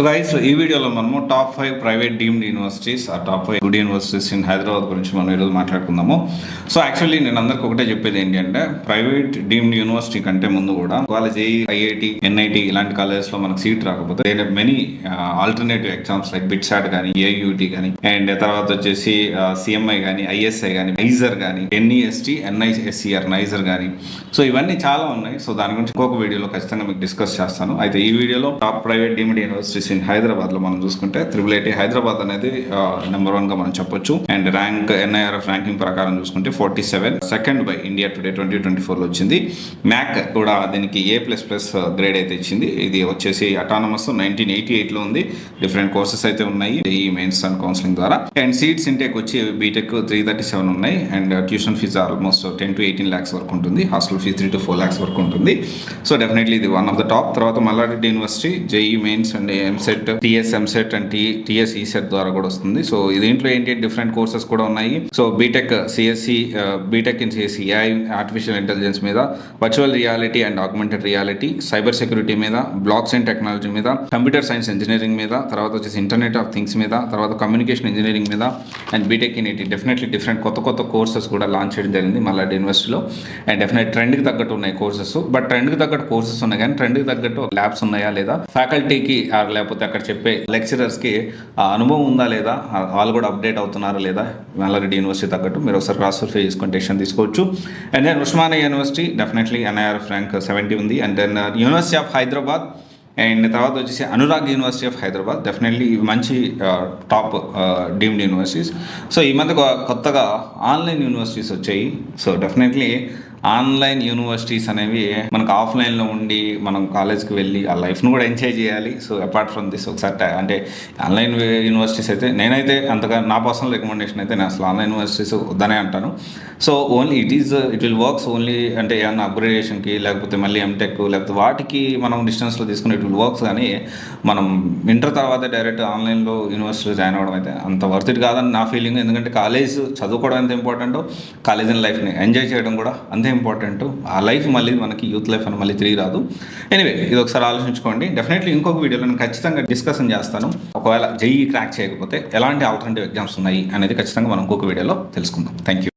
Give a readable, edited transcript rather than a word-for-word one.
So guys, ఈ వీడియోలో మనము టాప్ 5 ప్రైవేట్ డీమ్డ్ యూనివర్సిటీస్, ఆ top 5 good universities in Hyderabad గురించి మనం ఈరోజు మాట్లాడుకుందాము. సో యాక్చువల్లీ నేను అందరికి ఒకటే చెప్పేది ఏంటి అంటే, ప్రైవేట్ డీమ్డ్ యూనివర్సిటీ కంటే ముందు కూడా ఒకవేళ జేఈ, ఐఐటి, ఎన్ఐటి ఇలాంటి కాలేజెస్లో మనకు సీట్ రాకపోతే there are many alternative exams like BITSAT కానీ, ఏయుటి కానీ, అండ్ తర్వాత వచ్చేసి సిఎంఐ కానీ, ఐఎస్ఐ కానీ, నైజర్ కానీ, ఎన్ఈఎస్టీ, ఎన్ఐఎస్సిఆర్ నైజర్ కానీ. సో ఇవన్నీ చాలా ఉన్నాయి. సో దాని గురించి ఇంకొక వీడియోలో ఖచ్చితంగా మీకు డిస్కస్ చేస్తాను. అయితే ఈ వీడియోలో top private deemed universities in Hyderabad లో మనం చూసుకుంటే IIIT హైదరాబాద్ అనేది నెంబర్ 1 గా మనం చెప్పొచ్చు. అండ్ ర్యాంక్ NIRF ర్యాంకింగ్ ప్రకారం చూసుకుంటే 47, సెకండ్ బై ఇండియా టుడే 2024 లో వచ్చింది. మ్యాక్ కూడా దీనికి A++ గ్రేడ్ అయితే ఇచ్చింది. ఇది వచ్చేసి అటానమస్ 1988 లో ఉంది. డిఫరెంట్ కోర్సెస్ అయితే ఉన్నాయి ఈ మెయిన్స్ అండ్ కౌన్సిలింగ్ ద్వారా. అండ్ సీట్స్ ఇంటేక్ వచ్చి బీటెక్ 337 ఉన్నాయి. And tuition fee almost 10 to 18 lakhs వరకు ఉంటుంది. హాస్టల్ ఫీజు 3 to 4 lakhs వరకు ఉంటుంది. సో డెఫినెట్లీ ఇది వన్ ఆఫ్ ద టాప్. తర్వాత Malla Reddy university JE mains and EAMCET, TS EAMCET and TS ECET ద్వారా కూడా వస్తుంది. సో దీంట్లో ఏంటి డిఫరెంట్ కోర్సెస్ కూడా ఉన్నాయి. So BTech CSC, BTech in CSC AI, artificial intelligence మీద, virtual reality and augmented reality, cyber security మీద, బ్లాక్ చైన్ టెక్నాలజీ మీద, కంప్యూటర్ సైన్స్ ఇంజనీరింగ్ మీద, తర్వాత వచ్చేసి ఇంటర్నెట్ ఆఫ్ థింగ్స్ మీద, తర్వాత కమ్యూనికేషన్ ఇంజనీరింగ్ మీద, and BTech in IT. Definitely different కొత్త కోర్సెస్ కూడా లాంచ్ చేయడం జరిగింది మల్లారెడ్డి యూనివర్సిటీలో. అండ్ డెఫినెట్ ట్రెండ్కి తగ్గట్టు ఉన్నాయి కోర్సెస్. బట్ ట్రెండ్కి తగ్గట్టు కోర్సెస్ ఉన్నాయి, కానీ ట్రెండ్కి తగ్గట్టు ల్యాబ్స్ ఉన్నాయా లేదా, ఫ్యాకల్టీకి లేకపోతే అక్కడ చెప్పే లెక్చరర్స్కి ఆ అనుభవం ఉందా లేదా, వాళ్ళు కూడా అప్డేట్ అవుతున్నారా లేదా, మల్లారెడ్డి యూనివర్సిటీ తగ్గట్టు మీరు ఒకసారి క్రాస్ వెరిఫై చేసుకొని డెసిషన్ తీసుకోవచ్చు. And then Osmania university definitely NIRF rank 70 ఉంది. And then university of Hyderabad, and తర్వాత వచ్చేసి Anurag university of Hyderabad. Definitely మంచి టాప్ డీమ్డ్ యూనివర్సిటీస్. సో ఈ మధ్య కొత్తగా ఆన్లైన్ యూనివర్సిటీస్ వచ్చాయి. సో డెఫినెట్లీ ఆన్లైన్ యూనివర్సిటీస్ అనేవి మనకు ఆఫ్లైన్లో ఉండి మనం కాలేజ్కి వెళ్ళి ఆ లైఫ్ను కూడా ఎంజాయ్ చేయాలి. సో అపార్ట్ ఫ్రమ్ దిస్ ఒకసారి అంటే ఆన్లైన్ యూనివర్సిటీస్ అయితే నేనైతే అంతగా నా పర్సనల్ రికమెండేషన్ అయితే నేను అసలు ఆన్లైన్ యూనివర్సిటీస్ వద్దనే అంటాను. So only it will works only అంటే ఏమన్నా అప్గ్రేడేషన్కి, లేకపోతే మళ్ళీ ఎంటెక్, లేకపోతే వాటికి మనం డిస్టెన్స్లో తీసుకుని ఇట్ విల్ వర్క్స్. కానీ మనం ఇంటర్ తర్వాత డైరెక్ట్ ఆన్లైన్లో యూనివర్సిటీలో జాయిన్ అవ్వడం అయితే అంత వర్త్ ఇట్ కాదని నా ఫీలింగ్. ఎందుకంటే కాలేజ్ చదువుకోవడం ఎంత ఇంపార్టెంటో, కాలేజ్ అండ్ లైఫ్ని ఎంజాయ్ చేయడం కూడా అంతే ఇంపార్టెంట్. ఆ లైఫ్ మళ్ళీ మనకి యూత్ లైఫ్ అని మళ్ళీ తిరిగి రాదు. ఎనీవే ఇది ఒకసారి ఆలోచించుకోండి. డెఫినెట్లీ ఇంకొక వీడియోలో నేను ఖచ్చితంగా డిస్కషన్ చేస్తాను. ఒకవేళ జేఈ క్రాక్ చేయకపోతే ఎలాంటి ఆల్టర్నేటివ్ ఎగ్జామ్స్ ఉన్నాయి అనేది ఖచ్చితంగా మనం ఇంకొక వీడియోలో తెలుసుకుందాం. Thank you.